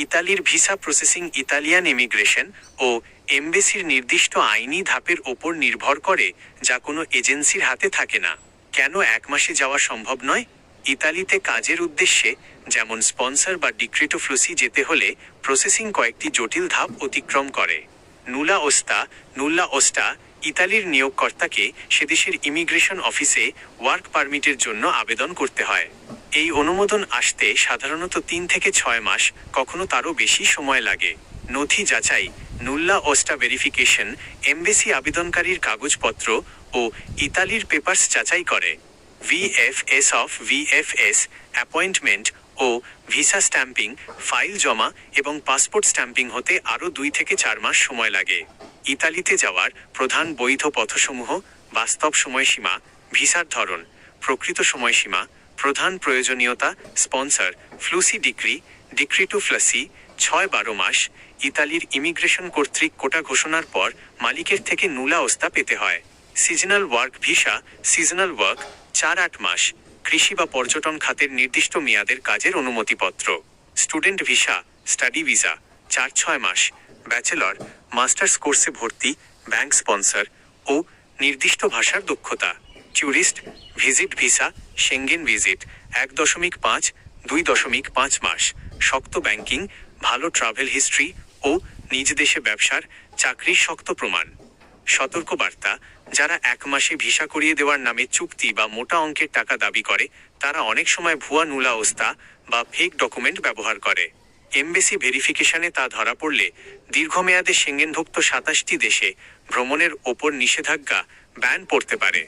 ইতালির visa processing Italian immigration ও এমবেসির নির্দিষ্ট আইনি ধাপের ওপর নির্ভর করে, যা কোনো এজেন্সির হাতে থাকে না। কেন 1 মাসে যাওয়া সম্ভব নয়? ইতালিতে কাজের উদ্দেশ্যে, যেমন স্পন্সর বা ডিক্রেটো ফ্লুসি যেতে হলে প্রসেসিং কয়েকটি জটিল ধাপ অতিক্রম করে। নুল্লা ওস্টা ইতালির নিয়োগকর্তাকে সেদেশের ইমিগ্রেশন অফিসে ওয়ার্ক পারমিটের জন্য আবেদন করতে হয়। এই অনুমোদন আসতে সাধারণত 3 থেকে 6 মাস, কখনো তারও বেশি সময় লাগে। নথি যাচাই, নুল্লা ওস্টা ভেরিফিকেশন এমবেসি আবেদনকারীর কাগজপত্র ও ইতালির পেপারস যাচাই করে। ভিএফএস অ্যাপয়েন্টমেন্ট ও ভিসা স্ট্যাম্পিং, ফাইল জমা এবং পাসপোর্ট স্ট্যাম্পিং হতে আরও 2 থেকে 4 মাস সময় লাগে। ইতালিতে যাওয়ার প্রধান বৈধ পথসমূহ: বাস্তব সময়সীমা, ভিসার ধরন, প্রকৃত সময়সীমা, প্রধান প্রয়োজনীয়তা, স্পন্সর, ফ্লুসি ডিক্রিটো ফ্লুসি, 6-12 মাস। ইতালির ইমিগ্রেশন কর্তৃক কোটা ঘোষণার পর মালিকের থেকে নুলা ওস্তা পেতে হয়। Seasonal work visa, seasonal work, 4-8 মাস। কৃষি বা পর্যটন খাতের নির্দিষ্ট মেয়াদের কাজের অনুমতিপত্র। স্টুডেন্ট ভিসা, স্টাডি ভিসা, 4-6 মাস। ব্যাচেলর, মাস্টার্স কোর্সে ভর্তি, ব্যাংক স্পন্সর ও নির্দিষ্ট ভাষার দক্ষতা। Tourist visit visa, Schengen visit, 1.5-2.5 মাস। শক্ত ব্যাংকিং, ভালো ট্রাভেল হিস্ট্রি ও নিজ দেশে ব্যবসার, চাকরির শক্ত প্রমাণ। সতর্কবার্তা: যারা 1 মাসে ভিসা করিয়ে দেওয়ার নামে চুক্তি বা মোটা অঙ্কের টাকা দাবি করে, তারা অনেক সময় ভুয়া নুলা ওস্তা বা ফেক ডকুমেন্ট ব্যবহার করে। এমবেসি ভেরিফিকেশনে তা ধরা পড়লে দীর্ঘমেয়াদে সেঙ্গেনভুক্ত 27টি দেশে ভ্রমণের ওপর নিষেধাজ্ঞা ব্যান পড়তে পারে।